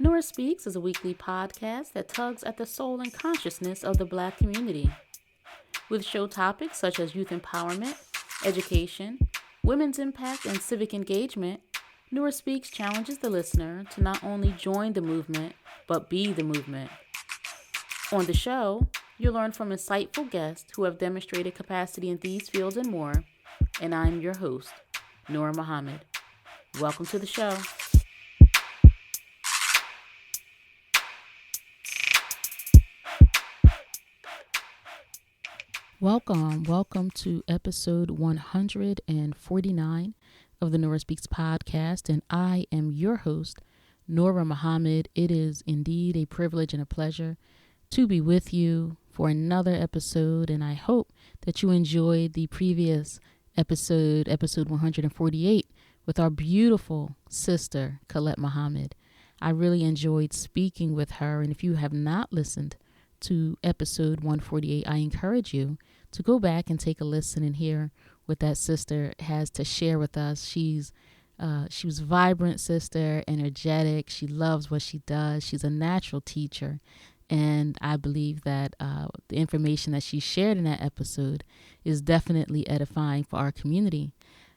Nora Speaks is a weekly podcast that tugs at the soul and consciousness of the Black community. With show topics such as youth empowerment, education, women's impact, and civic engagement, Nora Speaks challenges the listener to not only join the movement, but be the movement. On the show, you'll learn from insightful guests who have demonstrated capacity in these fields and more, and I'm your host, Nora Muhammad. Welcome to the show. Welcome to episode 149 of the Nora Speaks podcast, and I am your host, Nora Muhammad. It is indeed a privilege and a pleasure to be with you for another episode, and I hope that you enjoyed the previous episode 148, with our beautiful sister, Colette Muhammad. I really enjoyed speaking with her, and if you have not listened to episode 148, I encourage you to go back and take a listen and hear what that sister has to share with us. She was a vibrant sister, energetic. She loves what she does. She's a natural teacher. And I believe that the information that she shared in that episode is definitely edifying for our community.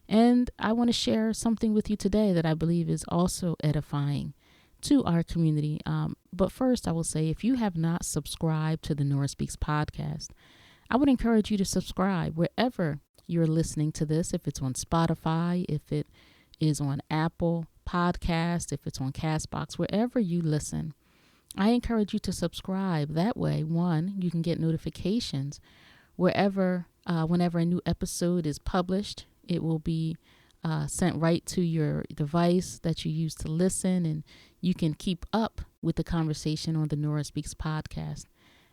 And I want to share something with you today that I believe is also edifying to our community. But first, I will say, if you have not subscribed to the Nora Speaks podcast, I would encourage you to subscribe wherever you're listening to this. If it's on Spotify, if it is on Apple Podcast, if it's on Castbox, wherever you listen, I encourage you to subscribe. That way, one, you can get notifications whenever a new episode is published. It will be sent right to your device that you use to listen, and you can keep up with the conversation on the Nora Speaks podcast.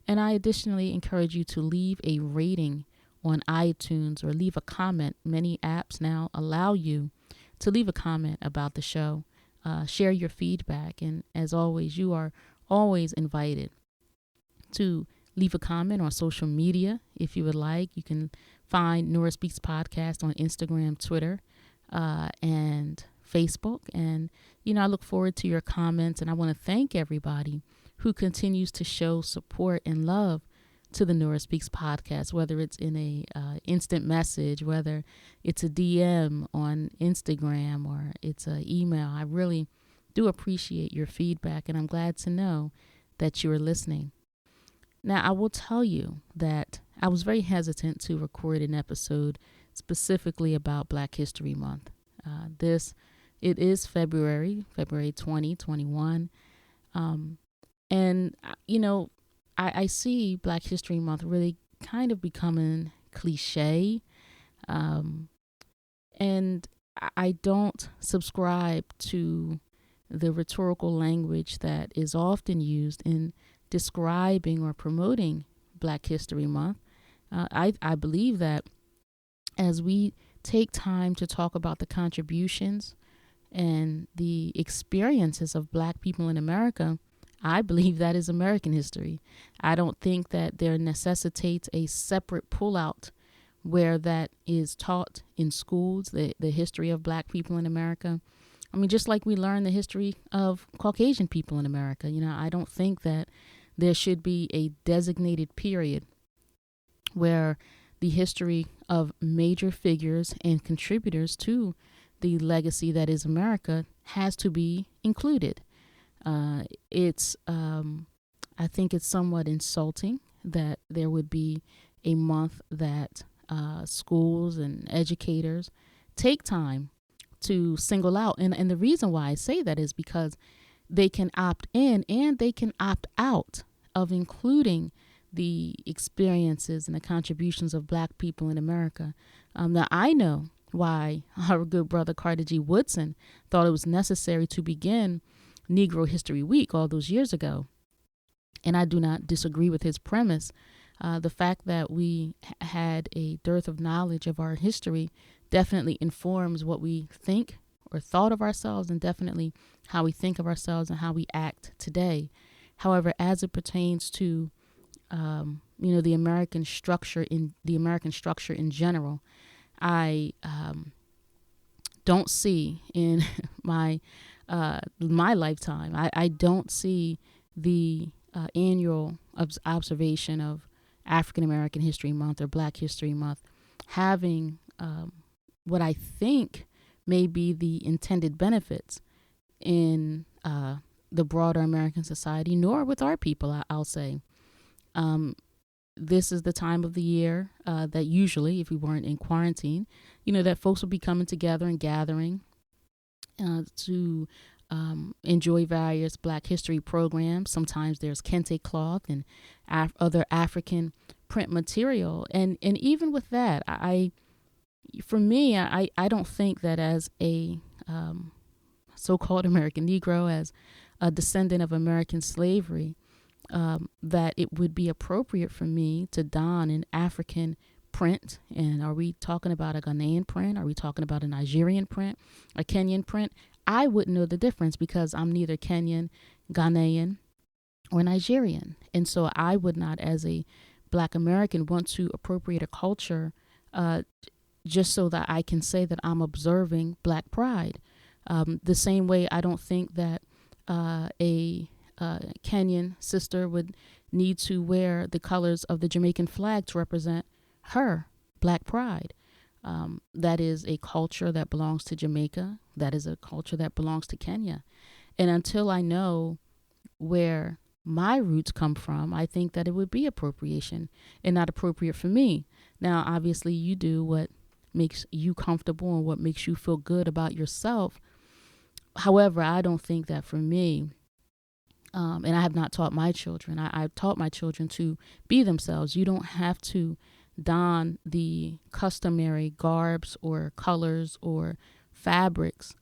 And I additionally encourage you to leave a rating on iTunes or leave a comment. Many apps now allow you to leave a comment about the show. Share your feedback. And as always, you are always invited to leave a comment on social media if you would like. You can find Nora Speaks podcast on Instagram, Twitter, and Facebook. And, I look forward to your comments, and I want to thank everybody who continues to show support and love to the Nora Speaks podcast, whether it's in a instant message, whether it's a DM on Instagram, or it's an email. I really do appreciate your feedback, and I'm glad to know that you are listening. Now, I will tell you that I was very hesitant to record an episode specifically about Black History Month. It is February 2021. And, I see Black History Month really kind of becoming cliche. And I don't subscribe to the rhetorical language that is often used in describing or promoting Black History Month. I believe that as we take time to talk about the contributions and the experiences of Black people in America, I believe that is American history. I don't think that there necessitates a separate pullout where that is taught in schools, the history of Black people in America. I mean, just like we learn the history of Caucasian people in America, I don't think that there should be a designated period where the history of major figures and contributors to the legacy that is America has to be included. I think it's somewhat insulting that there would be a month that schools and educators take time to single out. And the reason why I say that is because they can opt in and they can opt out of including the experiences and the contributions of Black people in America. Now, I know why our good brother Carter G. Woodson thought it was necessary to begin Negro History Week all those years ago. And I do not disagree with his premise. The fact that we had a dearth of knowledge of our history definitely informs what we think or thought of ourselves, and definitely how we think of ourselves and how we act today. However, as it pertains to the American structure in general, I don't see in my my lifetime. I don't see the annual observation of African American History Month or Black History Month having what I think may be the intended benefits in the broader American society, nor with our people, I'll say. This is the time of the year that usually, if we weren't in quarantine, that folks will be coming together and gathering to enjoy various Black history programs. Sometimes there's kente cloth and other African print material. And even with that, for me, I don't think that as a so-called American Negro, as a descendant of American slavery, that it would be appropriate for me to don an African print. And are we talking about a Ghanaian print? Are we talking about a Nigerian print, a Kenyan print? I wouldn't know the difference because I'm neither Kenyan, Ghanaian, or Nigerian. And so I would not, as a Black American, want to appropriate a culture just so that I can say that I'm observing Black pride. The same way I don't think that a Kenyan sister would need to wear the colors of the Jamaican flag to represent her Black pride. That is a culture that belongs to Jamaica. That is a culture that belongs to Kenya. And until I know where my roots come from, I think that it would be appropriation and not appropriate for me. Now, obviously, you do what makes you comfortable and what makes you feel good about yourself. However, I don't think that for me, and I have not taught my children, I've taught my children to be themselves. You don't have to don the customary garbs or colors or fabrics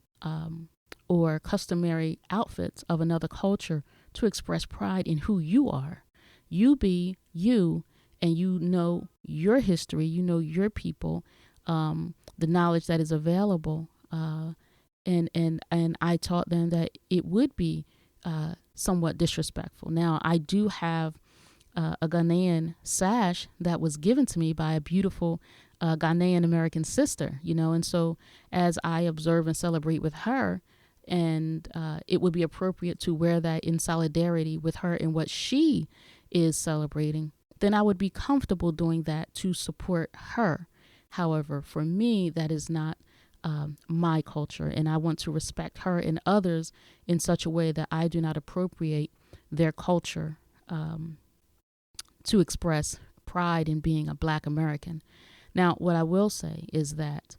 or customary outfits of another culture to express pride in who you are. You be you, and you know your history, you know your people, the knowledge that is available. And I taught them that it would be somewhat disrespectful. Now, I do have a Ghanaian sash that was given to me by a beautiful Ghanaian American sister, and so as I observe and celebrate with her, and it would be appropriate to wear that in solidarity with her in what she is celebrating, then I would be comfortable doing that to support her. However, for me, that is not my culture, and I want to respect her and others in such a way that I do not appropriate their culture to express pride in being a Black American. Now, what I will say is that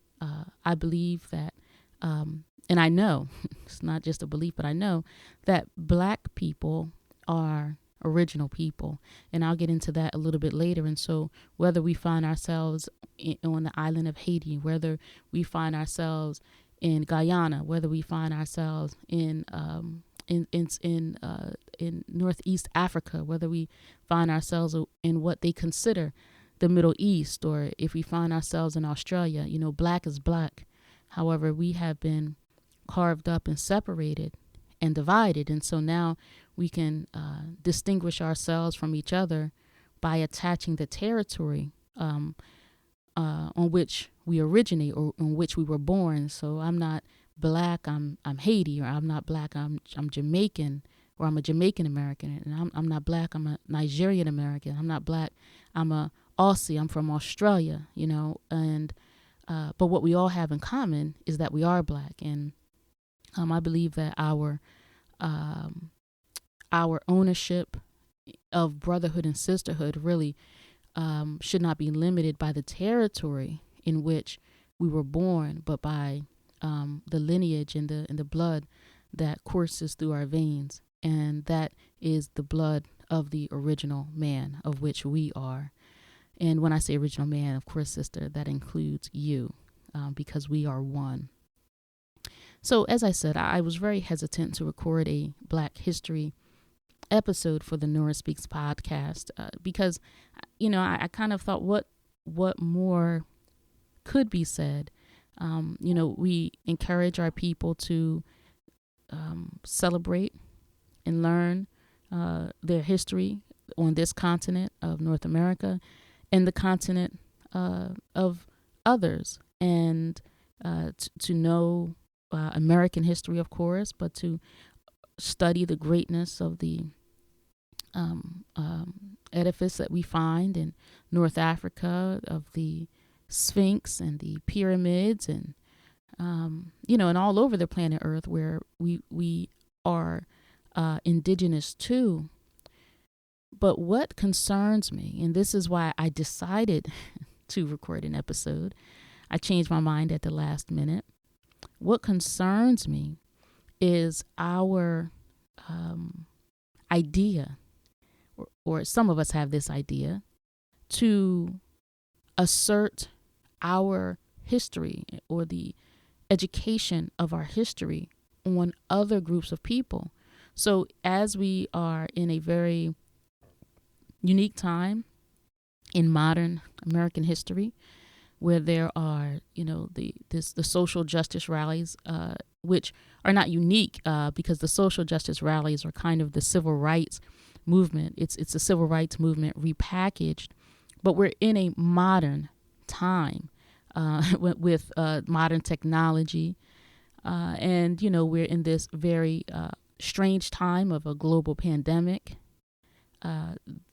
I believe that, and I know, it's not just a belief, but I know that Black people are original people. And I'll get into that a little bit later. And so whether we find ourselves on the island of Haiti, whether we find ourselves in Guyana, whether we find ourselves in Northeast Africa, whether we find ourselves in what they consider the Middle East, or if we find ourselves in Australia, Black is Black. However, we have been carved up and separated and divided. And so now we can distinguish ourselves from each other by attaching the territory on which we originate or on which we were born. So I'm not Black, I'm Haiti, or I'm not Black, I'm Jamaican, or I'm a Jamaican American, and I'm not Black, I'm a Nigerian American. I'm not Black, I'm a Aussie, I'm from Australia, and but what we all have in common is that we are Black. And I believe that our ownership of brotherhood and sisterhood really should not be limited by the territory in which we were born, but by the lineage and the blood that courses through our veins. And that is the blood of the original man, of which we are. And when I say original man, of course, sister, that includes you, because we are one. So as I said, I was very hesitant to record a Black history episode for the Nora Speaks podcast because, I kind of thought what more could be said. We encourage our people to celebrate and learn their history on this continent of North America and the continent of others, and to know American history, of course, but to study the greatness of the edifice that we find in North Africa, of the Sphinx and the pyramids, and and all over the planet Earth, where we are indigenous to. But what concerns me, and this is why I decided to record an episode, I changed my mind at the last minute. What concerns me is our idea, or some of us have this idea, to assert our history or the education of our history on other groups of people. So as we are in a very unique time in modern American history, where there are, the social justice rallies, which are not unique, because the social justice rallies are kind of the civil rights movement. It's the civil rights movement repackaged, but we're in a modern time with modern technology, and we're in this very strange time of a global pandemic.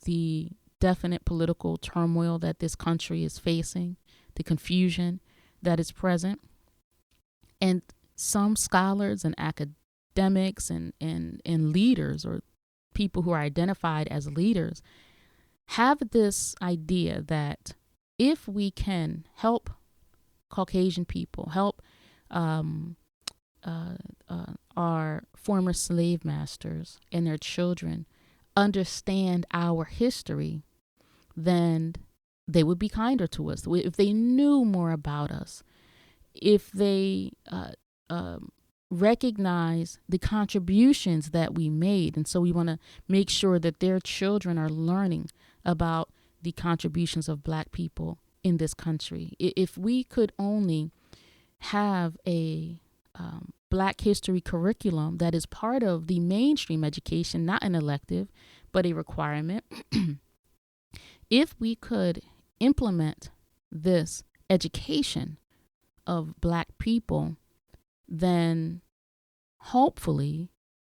The definite political turmoil that this country is facing, the confusion that is present. And some scholars and academics and leaders, or people who are identified as leaders, have this idea that if we can help Caucasian people, help our former slave masters and their children understand our history, then they would be kinder to us. If they knew more about us, if they recognize the contributions that we made. And so we want to make sure that their children are learning about the contributions of Black people in this country. If we could only have a Black history curriculum that is part of the mainstream education, not an elective, but a requirement. If we could implement this education of Black people, then hopefully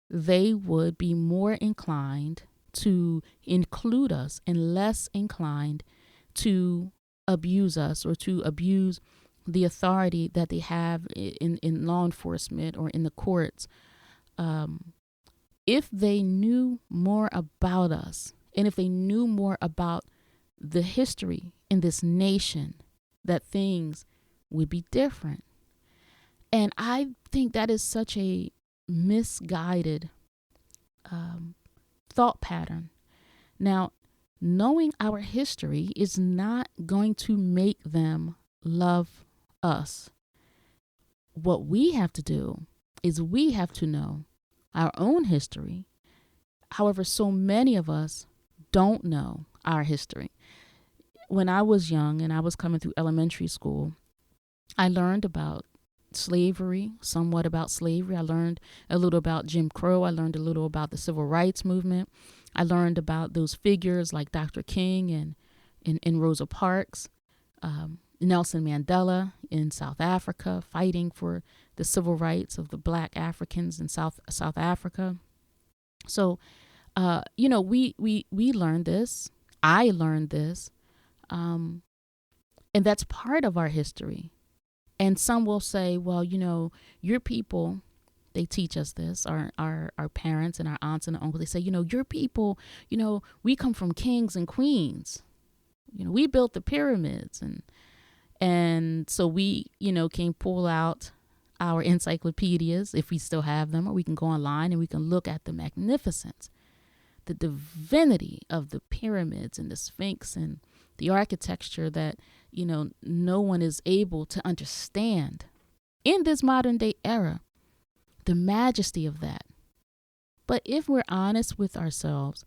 they would be more inclined to include us and less inclined to abuse us, or to abuse the authority that they have in law enforcement or in the courts. If they knew more about us, and if they knew more about the history in this nation, that things would be different. And I think that is such a misguided thought pattern. Now, knowing our history is not going to make them love us. What we have to do is we have to know our own history. However, so many of us don't know our history. When I was young and I was coming through elementary school, I learned about slavery, somewhat about slavery. I learned a little about Jim Crow. I learned a little about the civil rights movement. I learned about those figures like Dr. King and Rosa Parks, Nelson Mandela in South Africa, fighting for the civil rights of the Black Africans in South Africa. So, we learned this. I learned this, and that's part of our history. And some will say, well, your people, they teach us this, our parents and our aunts and uncles, they say, your people, we come from kings and queens. We built the pyramids, and so we, can pull out our encyclopedias if we still have them, or we can go online and we can look at the magnificence, the divinity of the pyramids and the Sphinx and the architecture that, no one is able to understand in this modern day era, the majesty of that. But if we're honest with ourselves,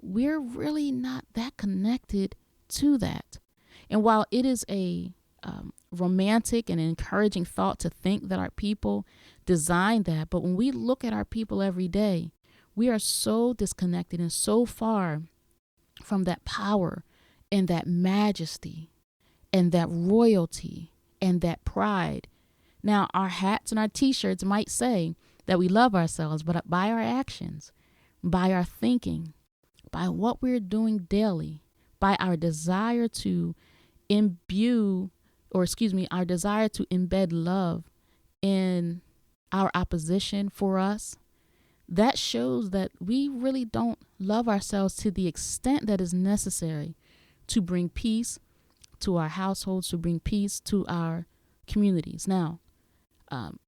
we're really not that connected to that. And while it is a romantic and encouraging thought to think that our people designed that, but when we look at our people every day, we are so disconnected and so far from that power and that majesty and that royalty and that pride Now, our hats and our t-shirts might say that we love ourselves, but by our actions, by our thinking, by what we're doing daily, by our desire to our desire to embed love in our opposition for us, that shows that we really don't love ourselves to the extent that is necessary to bring peace to our households, to bring peace to our communities. Now,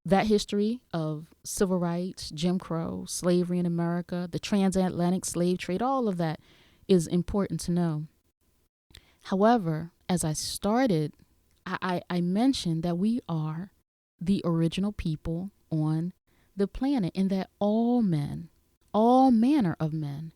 that history of civil rights, Jim Crow, slavery in America, the transatlantic slave trade, all of that is important to know. However, as I started, I mentioned that we are the original people on the planet, and that all men, all manner of men,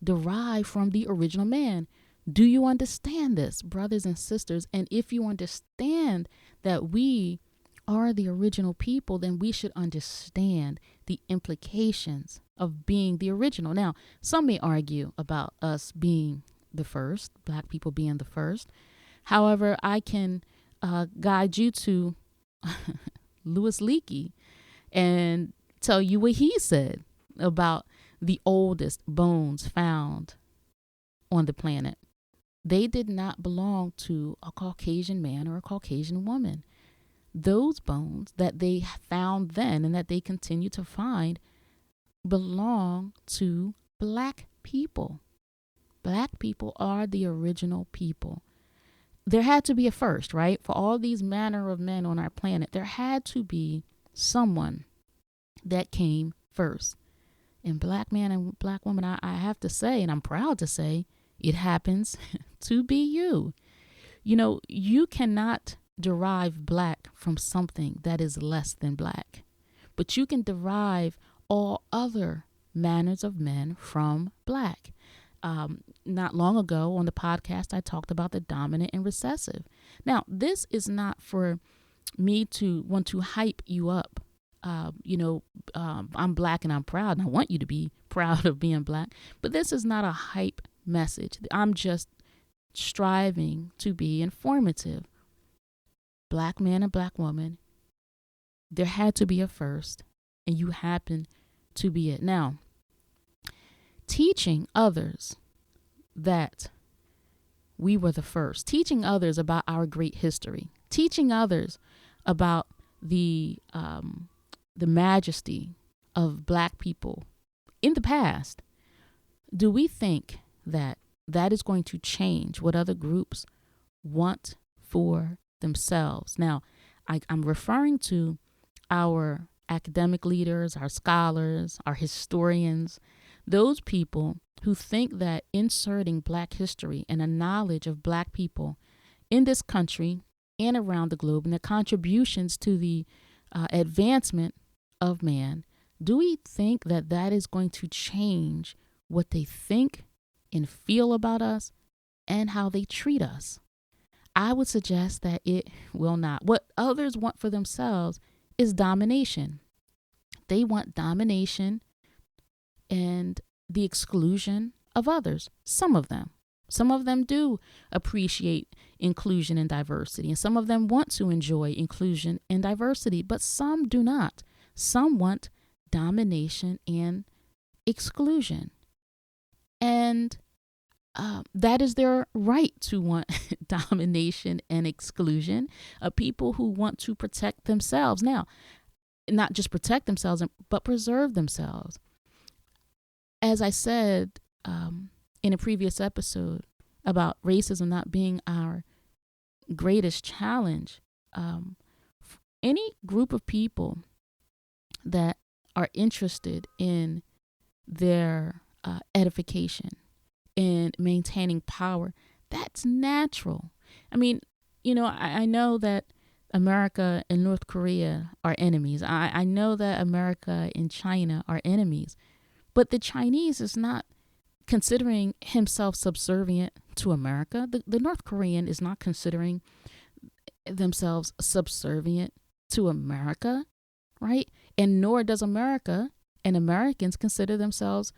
derive from the original man. Do you understand this, brothers and sisters? And if you understand that we are the original people, then we should understand the implications of being the original. Now, some may argue about us being the first, Black people being the first. However, I can guide you to Louis Leakey and tell you what he said about the oldest bones found on the planet. They did not belong to a Caucasian man or a Caucasian woman. Those bones that they found then and that they continue to find belong to Black people. Black people are the original people. There had to be a first, right? For all these manner of men on our planet, there had to be someone that came first. And Black man and Black woman, I have to say, and I'm proud to say, it happens to be you. You know, you cannot derive Black from something that is less than Black, but you can derive all other manners of men from Black. Not long ago on the podcast, I talked about the dominant and recessive. Now, this is not for me to want to hype you up. I'm Black and I'm proud, and I want you to be proud of being Black. But this is not a hype message. I'm just striving to be informative. Black man and Black woman, there had to be a first, and you happen to be it. Now, teaching others that we were the first, teaching others about our great history, teaching others about the majesty of Black people in the past. Do we think that that is going to change what other groups want for themselves? Now, I'm referring to our academic leaders, our scholars, our historians, those people who think that inserting Black history and a knowledge of Black people in this country and around the globe and their contributions to the advancement of man, do we think that that is going to change what they think and feel about us and how they treat us? I would suggest that it will not. What others want for themselves is domination. They want domination and the exclusion of others. Some of them do appreciate inclusion and diversity, and some of them want to enjoy inclusion and diversity, but some do not. Some want domination and exclusion. And that is their right to want domination and exclusion of people who want to protect themselves. Now, not just protect themselves, but preserve themselves. As I said in a previous episode about racism not being our greatest challenge, any group of people that are interested in their edification and maintaining power, that's natural. I mean, I know that America and North Korea are enemies. I know that America and China are enemies. But the Chinese is not considering himself subservient to America. The North Korean is not considering themselves subservient to America, right? And nor does America and Americans consider themselves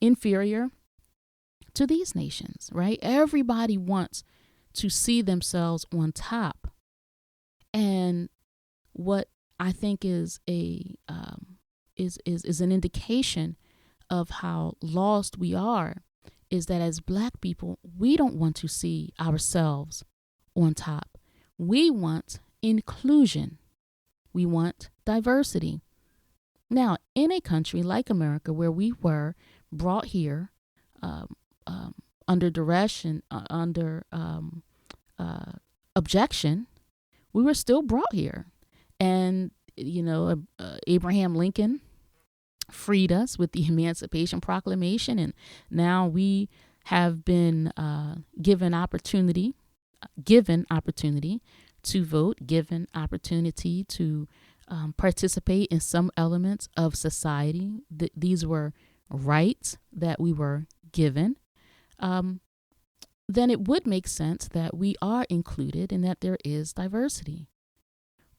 inferior to these nations, right? Everybody wants to see themselves on top. And what I think is is an indication of how lost we are is that as Black people, we don't want to see ourselves on top. We want inclusion. We want diversity. Now, in a country like America, where we were brought here um, under duress and under objection, we were still brought here. And, Abraham Lincoln freed us with the Emancipation Proclamation. And now we have been given opportunity to vote, given opportunity to participate in some elements of society. These were rights that we were given. Then it would make sense that we are included and that there is diversity.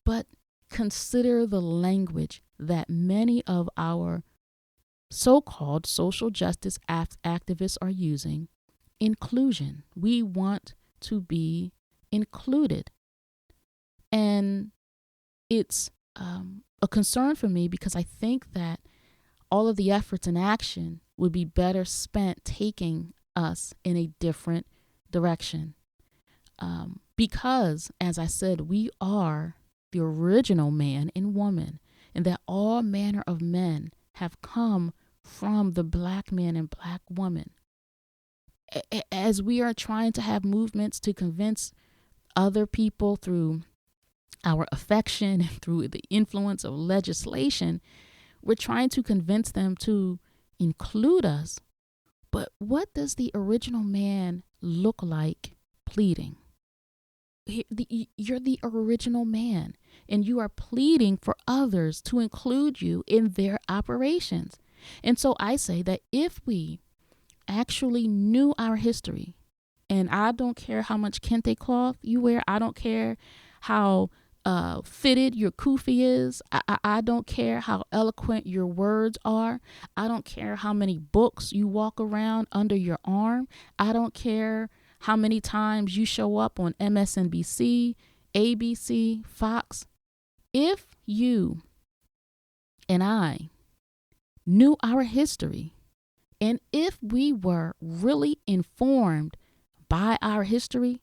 But consider the language that many of our so-called social justice activists are using. Inclusion. We want to be included. And it's a concern for me because I think that all of the efforts and action would be better spent taking us in a different direction. Because, as I said, we are the original man and woman, and that all manner of men have come from the Black man and Black woman. As we are trying to have movements to convince other people through our affection and through the influence of legislation, we're trying to convince them to include us. But what does the original man look like pleading? You're the original man, and you are pleading for others to include you in their operations. And so I say that if we actually knew our history, and I don't care how much kente cloth you wear, I don't care how fitted your kufi is, I don't care how eloquent your words are, I don't care how many books you walk around under your arm, I don't care how many times you show up on MSNBC, ABC, Fox. If you and I knew our history, and if we were really informed by our history,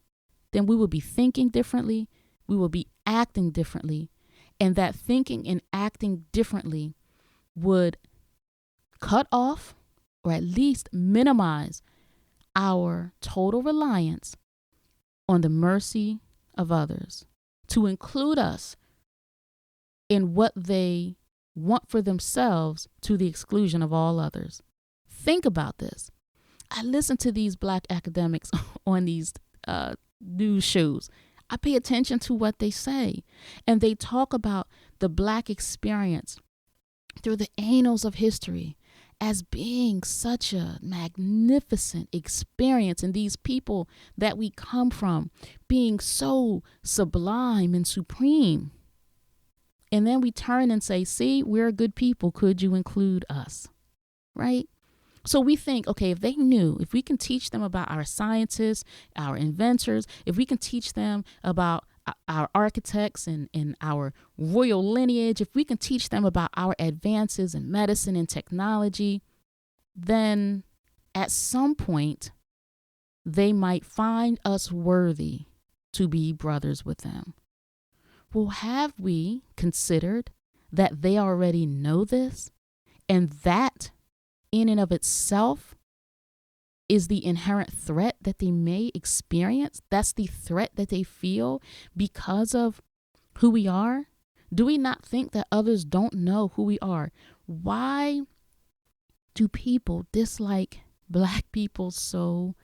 then we would be thinking differently, we will be acting differently, and that thinking and acting differently would cut off or at least minimize our total reliance on the mercy of others to include us in what they want for themselves to the exclusion of all others. Think about this. I listen to these Black academics on these news shows. I pay attention to what they say, and they talk about the Black experience through the annals of history as being such a magnificent experience, and these people that we come from being so sublime and supreme. And then we turn and say, see, we're good people. Could you include us? Right? So we think, okay, if they knew, if we can teach them about our scientists, our inventors, if we can teach them about our architects and our royal lineage, if we can teach them about our advances in medicine and technology, then at some point they might find us worthy to be brothers with them. Well, have we considered that they already know this, and that in and of itself is the inherent threat that they may experience? That's the threat that they feel because of who we are? Do we not think that others don't know who we are? Why do people dislike Black people so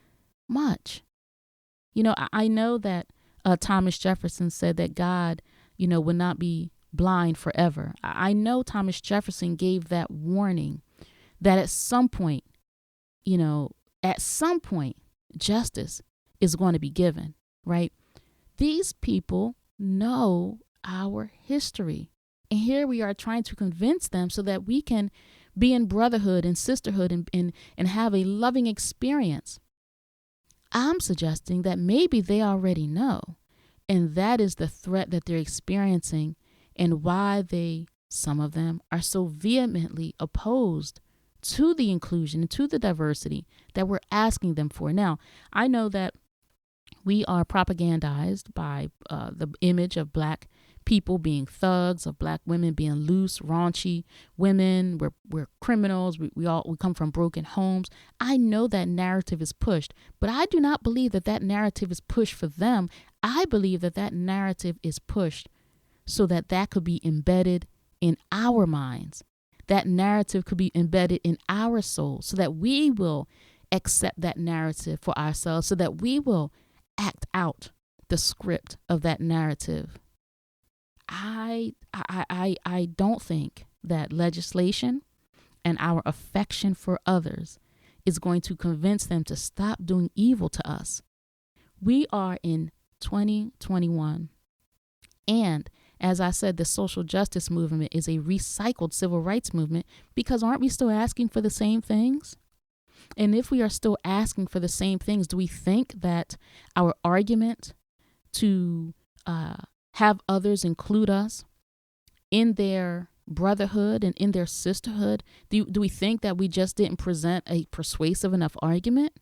much? I know that Thomas Jefferson said that God, would not be blind forever. I know Thomas Jefferson gave that warning that at some point, justice is going to be given, right? These people know our history. And here we are trying to convince them so that we can be in brotherhood and sisterhood and have a loving experience. I'm suggesting that maybe they already know. And that is the threat that they're experiencing. and why some of them are so vehemently opposed to the inclusion and to the diversity that we're asking them for. Now, I know that we are propagandized by the image of Black people being thugs, of Black women being loose, raunchy women. We're criminals. We come from broken homes. I know that narrative is pushed, but I do not believe that that narrative is pushed for them. I believe that that narrative is pushed so that that could be embedded in our minds. That narrative could be embedded in our souls so that we will accept that narrative for ourselves, so that we will act out the script of that narrative. I don't think that legislation and our affection for others is going to convince them to stop doing evil to us. We are in 2021, and as I said, the social justice movement is a recycled civil rights movement, because aren't we still asking for the same things? And if we are still asking for the same things, do we think that our argument to have others include us in their brotherhood and in their sisterhood, do we think that we just didn't present a persuasive enough argument?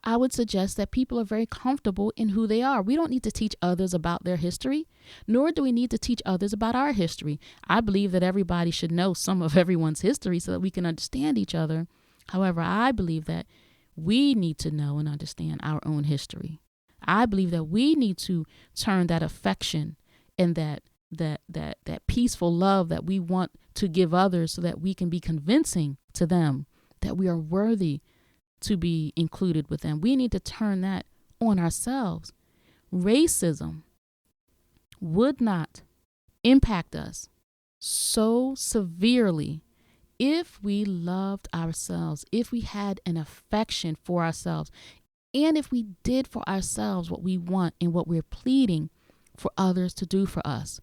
I would suggest that people are very comfortable in who they are. We don't need to teach others about their history, nor do we need to teach others about our history. I believe that everybody should know some of everyone's history so that we can understand each other. However, I believe that we need to know and understand our own history. I believe that we need to turn that affection and that peaceful love that we want to give others so that we can be convincing to them that we are worthy to be included with them. We need to turn that on ourselves. Racism would not impact us so severely if we loved ourselves, if we had an affection for ourselves, and if we did for ourselves what we want and what we're pleading for others to do for us.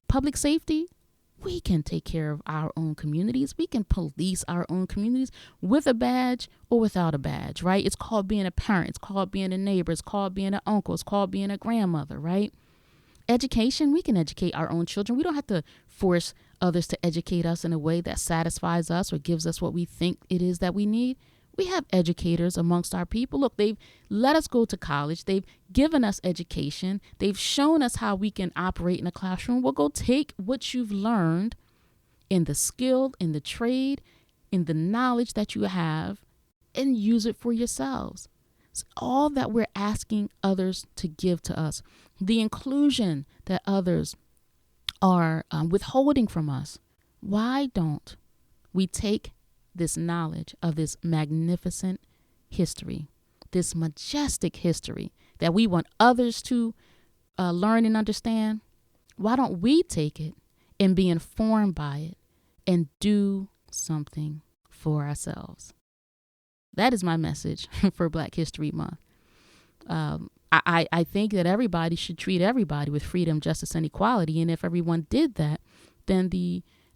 Public safety, we can take care of our own communities. We can police our own communities with a badge or without a badge, right? It's called being a parent. It's called being a neighbor. It's called being an uncle. It's called being a grandmother, right? Education, we can educate our own children. We don't have to force others to educate us in a way that satisfies us or gives us what we think it is that we need. We have educators amongst our people. Look, they've let us go to college. They've given us education. They've shown us how we can operate in a classroom. Well, go take what you've learned in the skill, in the trade, in the knowledge that you have, and use it for yourselves. It's all that we're asking others to give to us. The inclusion that others are withholding from us. Why don't we take this knowledge of this magnificent history, this majestic history that we want others to learn and understand? Why don't we take it and be informed by it and do something for ourselves? That is my message for Black History Month. I think that everybody should treat everybody with freedom, justice, and equality. And if everyone did that, then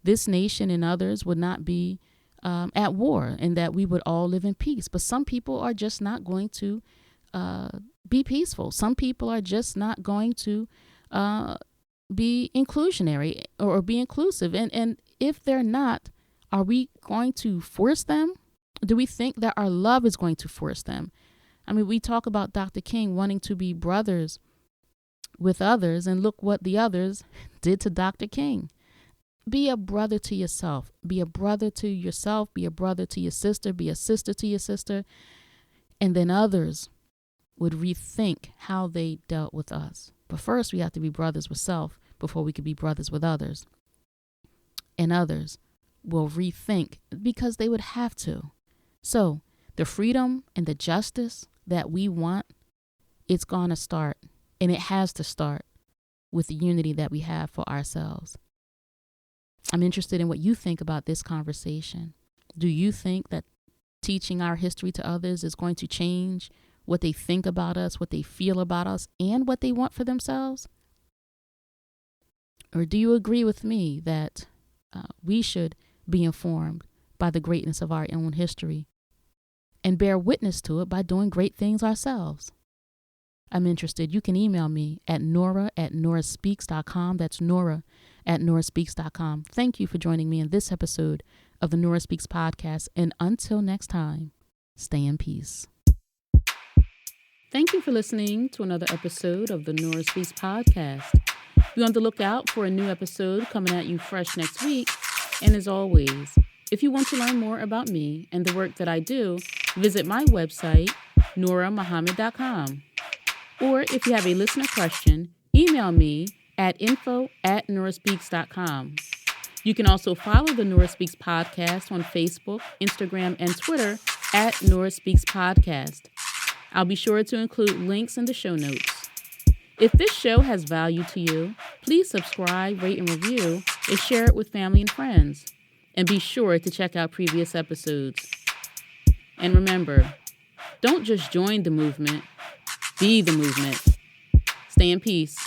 this nation and others would not be at war, and that we would all live in peace. But some people are just not going to be peaceful. Some people are just not going to be inclusionary or be inclusive. And if they're not, are we going to force them? Do we think that our love is going to force them? I mean, we talk about Dr. King wanting to be brothers with others, and look what the others did to Dr. King. Be a brother to yourself. Be a brother to yourself. Be a brother to your sister. Be a sister to your sister. And then others would rethink how they dealt with us. But first, we have to be brothers with self before we could be brothers with others. And others will rethink because they would have to. So the freedom and the justice that we want, it's going to start, and it has to start with the unity that we have for ourselves. I'm interested in what you think about this conversation. Do you think that teaching our history to others is going to change what they think about us, what they feel about us, and what they want for themselves? Or do you agree with me that we should be informed by the greatness of our own history and bear witness to it by doing great things ourselves? I'm interested. You can email me at nora@noraspeaks.com. That's nora@noraspeaks.com. Thank you for joining me in this episode of the Nora Speaks podcast. And until next time, stay in peace. Thank you for listening to another episode of the Nora Speaks podcast. Be on the lookout for a new episode coming at you fresh next week. And as always, if you want to learn more about me and the work that I do, visit my website, noramahammed.com. Or if you have a listener question, email me at info@noraspeaks.com. You can also follow the Nora Speaks podcast on Facebook, Instagram, and Twitter at Nora Speaks Podcast. I'll be sure to include links in the show notes. If this show has value to you, please subscribe, rate, and review, and share it with family and friends. And be sure to check out previous episodes. And remember, don't just join the movement, be the movement. Stay in peace.